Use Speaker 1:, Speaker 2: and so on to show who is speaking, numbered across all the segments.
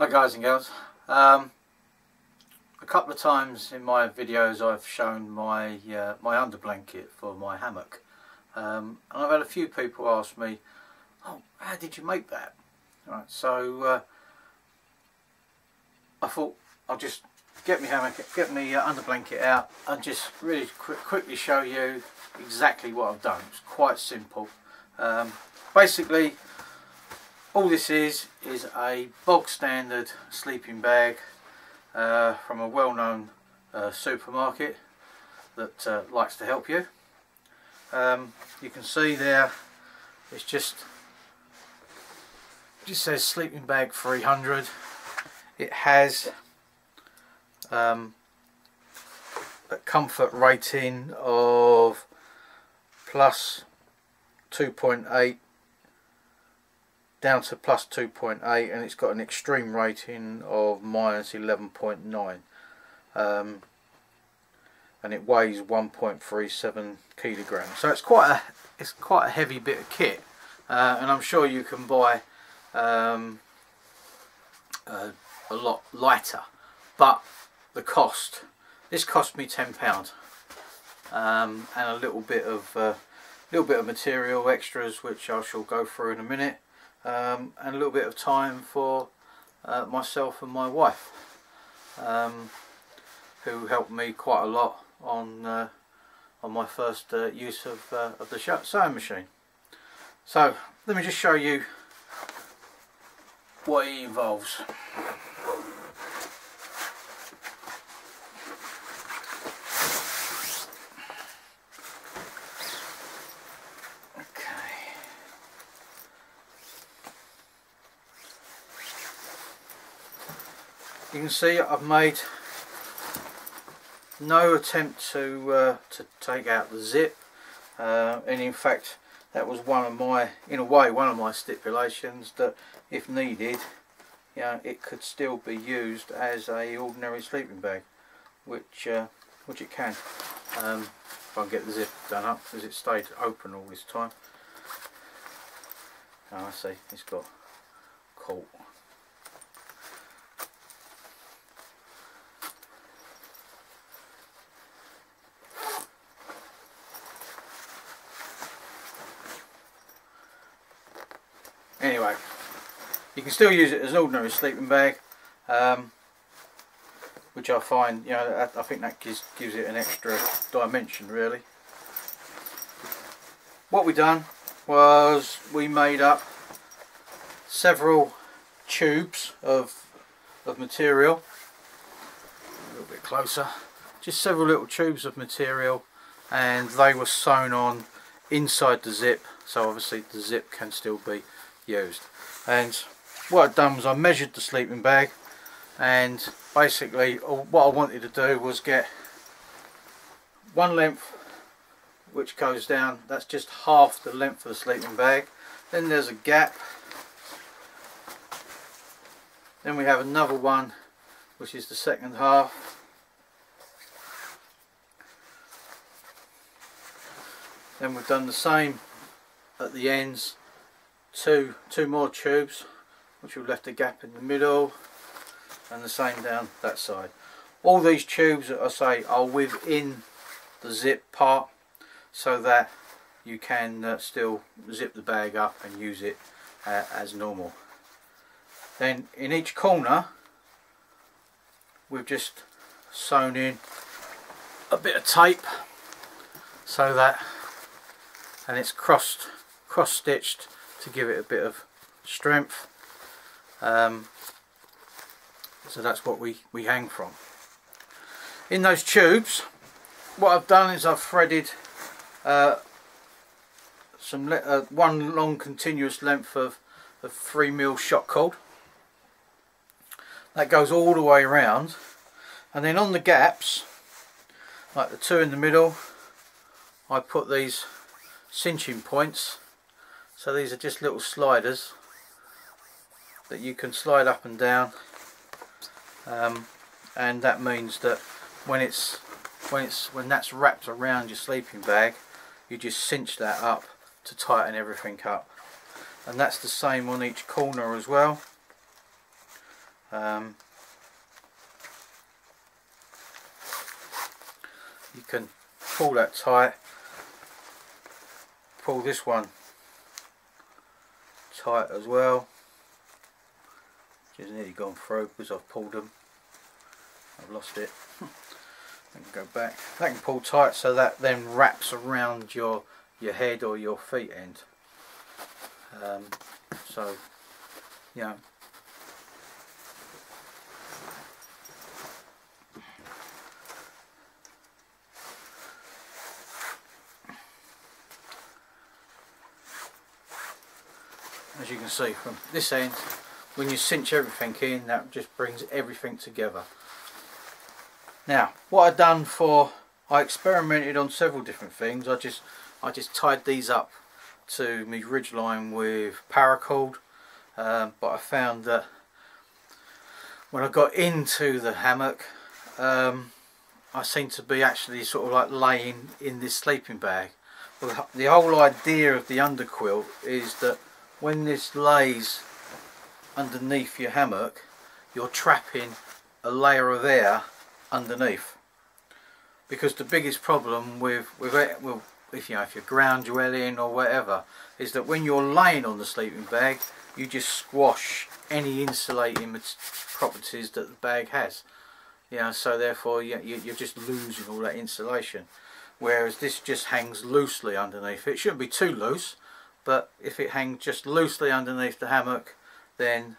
Speaker 1: Hi guys and girls. A couple of times in my videos I've shown my my underblanket for my hammock, and I've had a few people ask me, "Oh, how did you make that?" Right, so I thought I'll just get my hammock, get my underblanket out, and just really quickly show you exactly what I've done. It's quite simple. Basically, all this is a bog standard sleeping bag from a well-known supermarket that likes to help you. You can see there it's just says sleeping bag 300. It has a comfort rating of plus 2.8 down to plus 2.8, and it's got an extreme rating of minus 11.9, and it weighs 1.37 kilograms. So it's quite a heavy bit of kit, and I'm sure you can buy a lot lighter. But the cost, this cost me £10, and a little bit of material extras, which I shall go through in a minute. And a little bit of time for myself and my wife, who helped me quite a lot on my first use of the sewing machine. So let me just show you what it involves. You can see I've made no attempt to take out the zip, and in fact that was one of my stipulations, that if needed, it could still be used as a ordinary sleeping bag, which it can, if I can get the zip done up, because it stayed open all this time. Oh, I see, it's got caught. Anyway, you can still use it as an ordinary sleeping bag, which I find, I think that gives it an extra dimension really. What we done was we made up several tubes of material. A little bit closer, just several little tubes of material, and they were sewn on inside the zip, so obviously the zip can still be used. And what I've done was I measured the sleeping bag, and basically what I wanted to do was get one length which goes down, that's just half the length of the sleeping bag. Then there's a gap, then we have another one which is the second half, then we've done the same at the ends, two more tubes which we've left a gap in the middle, and the same down that side. All these tubes, I say, are within the zip part, so that you can still zip the bag up and use it as normal. Then in each corner we've just sewn in a bit of tape, so that, and it's cross stitched to give it a bit of strength, so that's what we hang from. In those tubes, what I've done is I've threaded one long continuous length of 3mm shot cord. That goes all the way around, and then on the gaps, like the two in the middle, I put these cinching points. So these are just little sliders that you can slide up and down, and that means that when that's wrapped around your sleeping bag, you just cinch that up to tighten everything up. And that's the same on each corner as well. You can pull that tight, pull this one tight as well, which is nearly gone through because I've pulled them. I've lost it. And go back. That can pull tight so that then wraps around your head or your feet end. So, you know, as you can see from this end, when you cinch everything in, that just brings everything together. Now, what I've done I experimented on several different things. I just tied these up to my ridgeline with paracord, but I found that when I got into the hammock, I seemed to be actually sort of like laying in this sleeping bag. Well, the whole idea of the underquilt is that when this lays underneath your hammock, you're trapping a layer of air underneath. Because the biggest problem with it, well, if you're ground dwelling or whatever, is that when you're laying on the sleeping bag, you just squash any insulating properties that the bag has. So therefore you're just losing all that insulation. Whereas this just hangs loosely underneath. It shouldn't be too loose, but if it hangs just loosely underneath the hammock, then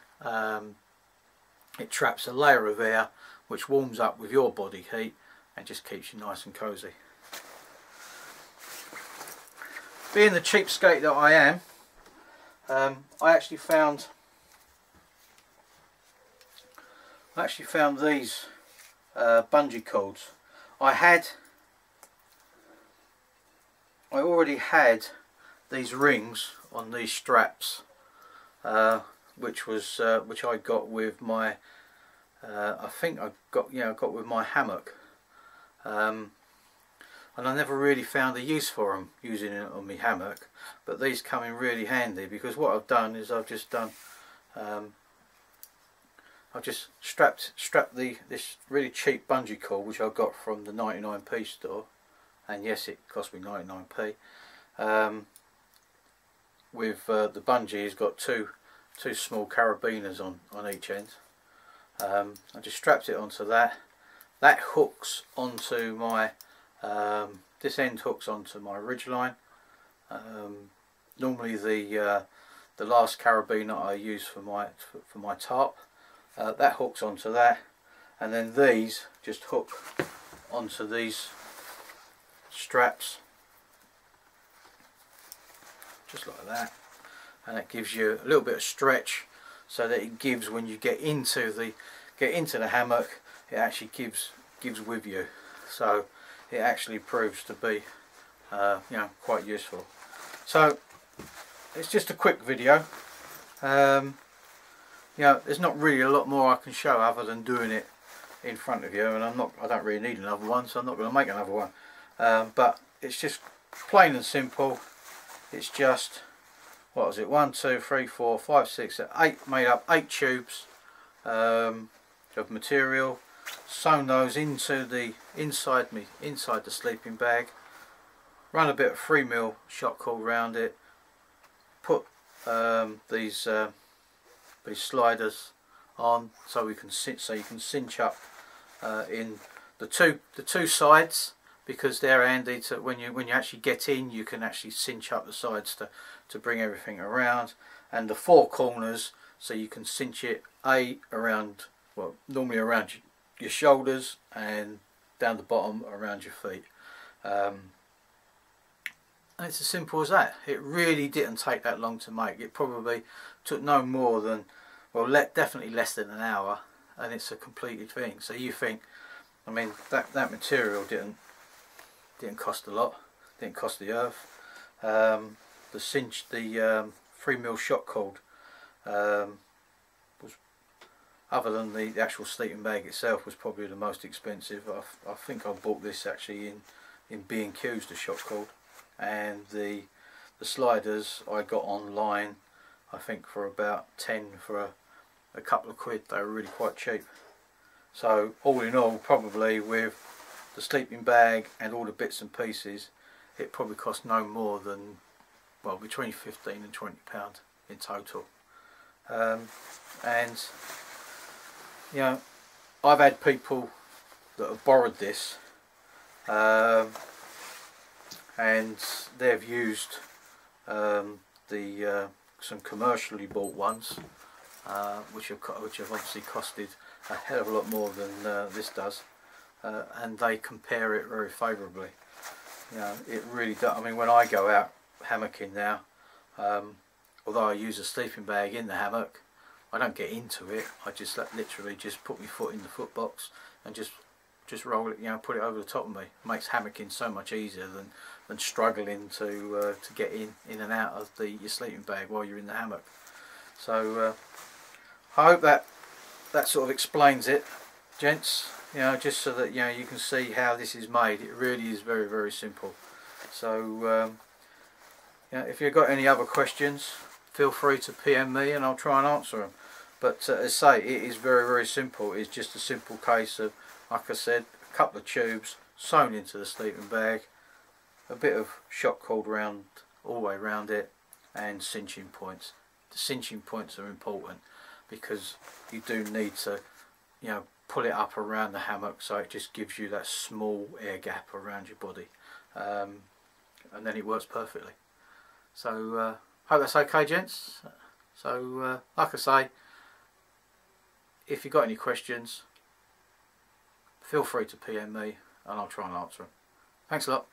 Speaker 1: it traps a layer of air which warms up with your body heat and just keeps you nice and cosy. Being the cheapskate that I am, I actually found these bungee cords. I already had these rings on these straps, which I got with my I think I got with my hammock, and I never really found a use for them using it on my hammock. But these come in really handy, because what I've done is I've just strapped this really cheap bungee cord which I got from the 99p store, and yes, it cost me 99p. With the bungee, has got two small carabiners on each end. I just strapped it onto that. That hooks onto my this end hooks onto my ridgeline. Normally the last carabiner I use for my tarp, that hooks onto that, and then these just hook onto these straps, just like that, and it gives you a little bit of stretch, so that it gives, when you get into the hammock, it actually gives with you. So it actually proves to be quite useful. So it's just a quick video. There's not really a lot more I can show other than doing it in front of you, and I don't really need another one, so I'm not going to make another one. But it's just plain and simple. It's just, what was it, 1, 2, 3, 4, 5, 6, 8, made up 8 tubes of material. Sewn those into the inside the sleeping bag. Run a bit of 3mm shot cord around it. Put these sliders on so you can cinch up in the two sides, because they're handy to when you actually get in, you can actually cinch up the sides to bring everything around, and the 4 corners, so you can cinch it around, well, normally around your shoulders and down the bottom around your feet. And it's as simple as that. It really didn't take that long to make. It probably took no more than, well, definitely less than an hour, and it's a completed thing. So you think, I mean, that material didn't cost a lot, didn't cost the earth. The 3mm shot cord was, other than the actual sleeping bag itself, was probably the most expensive. I think I bought this actually in B&Q's, the shot cord, and the sliders I got online, I think for about 10 for a couple of quid. They were really quite cheap. So all in all, probably with the sleeping bag and all the bits and pieces, it probably cost no more than, well, between 15 and 20 pounds in total. And you know, I've had people that have borrowed this, and they've used some commercially bought ones, which have obviously costed a hell of a lot more than this does, and they compare it very favourably. You know, it really does. I mean, when I go out hammocking now, although I use a sleeping bag in the hammock, I don't get into it. I just literally just put my foot in the foot box and just roll it, you know, put it over the top of me. It makes hammocking so much easier than struggling to get in and out of your sleeping bag while you're in the hammock. So I hope that sort of explains it, gents. You know, just so that, you know, you can see how this is made. It really is very, very simple. So you know, if you've got any other questions, feel free to PM me and I'll try and answer them. But as I say, it is very, very simple. It's just a simple case of, like I said, a couple of tubes sewn into the sleeping bag, a bit of shot cord round all the way around it, and cinching points. The cinching points are important because you do need to, you know, pull it up around the hammock so it just gives you that small air gap around your body, and then it works perfectly. So hope that's okay, gents. So like I say, if you've got any questions, feel free to PM me and I'll try and answer them. Thanks a lot.